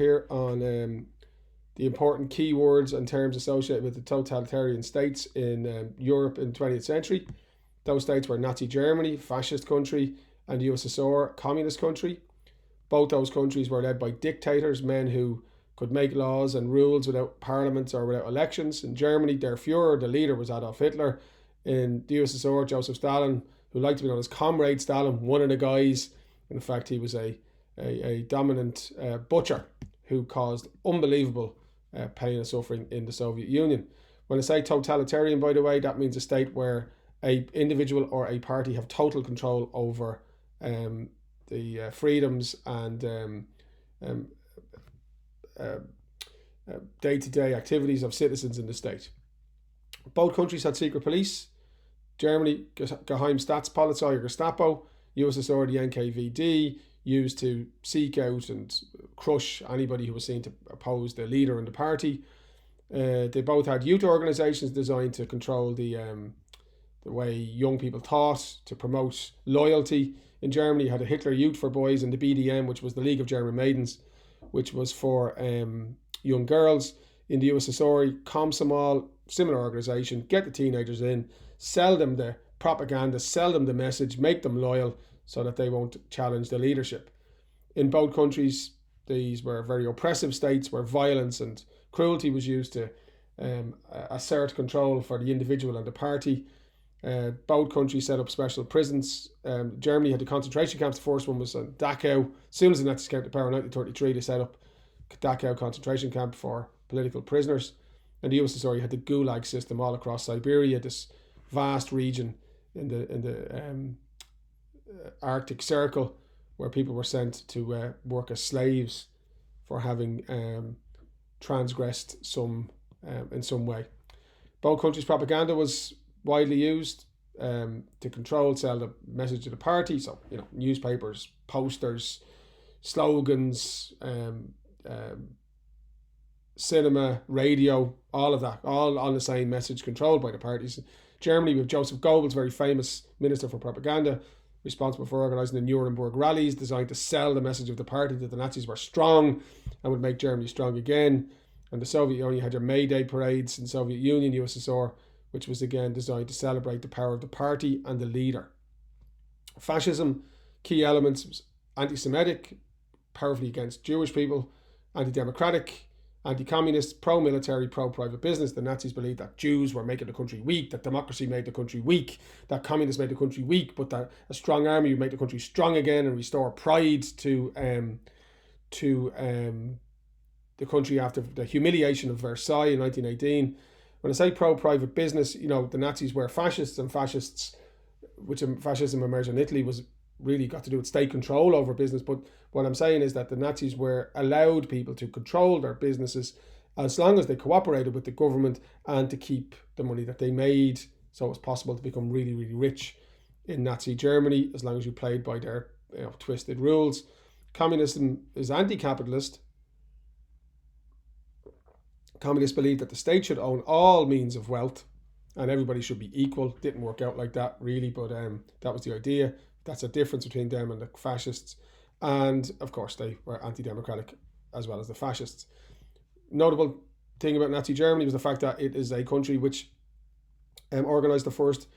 Here on the important keywords and terms associated with the totalitarian states in Europe in the 20th century. Those states were Nazi Germany, fascist country, and USSR, communist country. Both those countries were led by dictators, men who could make laws and rules without parliaments or without elections. In Germany, their Führer, the leader, was Adolf Hitler. In the USSR, Joseph Stalin, who liked to be known as Comrade Stalin, one of the guys. In fact, he was a dominant butcher who caused unbelievable pain and suffering in the Soviet Union. When I say totalitarian, by the way, that means a state where a individual or a party have total control over the freedoms and day-to-day activities of citizens in the state. Both countries had secret police. Germany, Geheimstaatspolizei or Gestapo. USSR, the NKVD, used to seek out and crush anybody who was seen to oppose the leader in the party. They both had youth organizations designed to control the way young people thought, to promote loyalty. In Germany, you had a Hitler Youth for Boys and the BDM, which was the League of German Maidens, which was for young girls. In the USSR, Komsomol, similar organization, get the teenagers in, sell them the propaganda, sell them the message, make them loyal so that they won't challenge the leadership. In both countries, these were very oppressive states where violence and cruelty was used to assert control for the individual and the party. Both countries set up special prisons. Germany had the concentration camps. The first one was in Dachau. As soon as the Nazis came to power in 1933, they set up Dachau concentration camp for political prisoners. And the USSR had the Gulag system all across Siberia, this vast region in the Arctic Circle, where people were sent to work as slaves for having transgressed in some way. Both countries' propaganda was widely used to control, sell the message of the party. So, newspapers, posters, slogans, cinema, radio, all of that, all on the same message, controlled by the parties. Germany, with Joseph Goebbels, very famous minister for propaganda, responsible for organising the Nuremberg rallies designed to sell the message of the party that the Nazis were strong and would make Germany strong again. And the Soviet Union had your May Day parades in the Soviet Union, USSR, which was again designed to celebrate the power of the party and the leader. Fascism, key elements, was anti-Semitic, powerfully against Jewish people, anti-democratic, anti-communist, pro-military, pro-private business. The Nazis believed that Jews were making the country weak, that democracy made the country weak, that communists made the country weak, but that a strong army would make the country strong again and restore pride to the country after the humiliation of Versailles in 1918. When I say pro-private business, the Nazis were fascists, and fascism emerged in Italy was really got to do with state control over business. But what I'm saying is that the Nazis were allowed people to control their businesses as long as they cooperated with the government and to keep the money that they made, so it was possible to become really, really rich in Nazi Germany as long as you played by their twisted rules. Communism is anti-capitalist. Communists believed that the state should own all means of wealth and everybody should be equal. Didn't work out like that, really, but that was the idea. That's a difference between them and the fascists. And, of course, they were anti-democratic as well as the fascists. Notable thing about Nazi Germany was the fact that it is a country which organised the first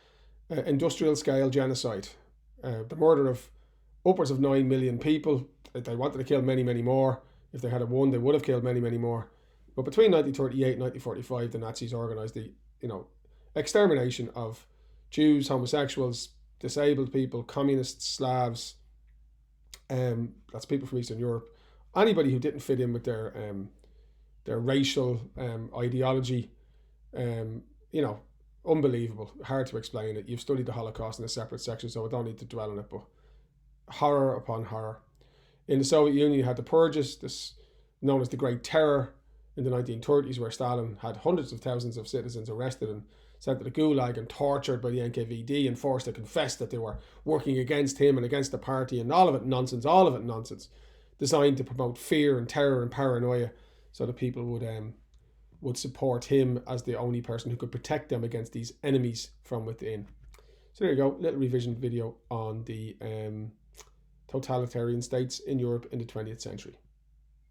industrial-scale genocide. The murder of upwards of 9 million people. They wanted to kill many, many more. If they had won, they would have killed many, many more. But between 1938 and 1945, the Nazis organised the extermination of Jews, homosexuals, disabled people, communists, Slavs, that's people from Eastern Europe, anybody who didn't fit in with their racial ideology. Unbelievable, hard to explain it. You've studied the Holocaust in a separate section, so I don't need to dwell on it, but horror upon horror. In the Soviet Union, you had the purges, this known as the Great Terror, in the 1930s, where Stalin had hundreds of thousands of citizens arrested and sent to the Gulag and tortured by the NKVD and forced to confess that they were working against him and against the party, and all of it nonsense, designed to promote fear and terror and paranoia so that people would support him as the only person who could protect them against these enemies from within. So there you go, little revision video on the totalitarian states in Europe in the 20th century.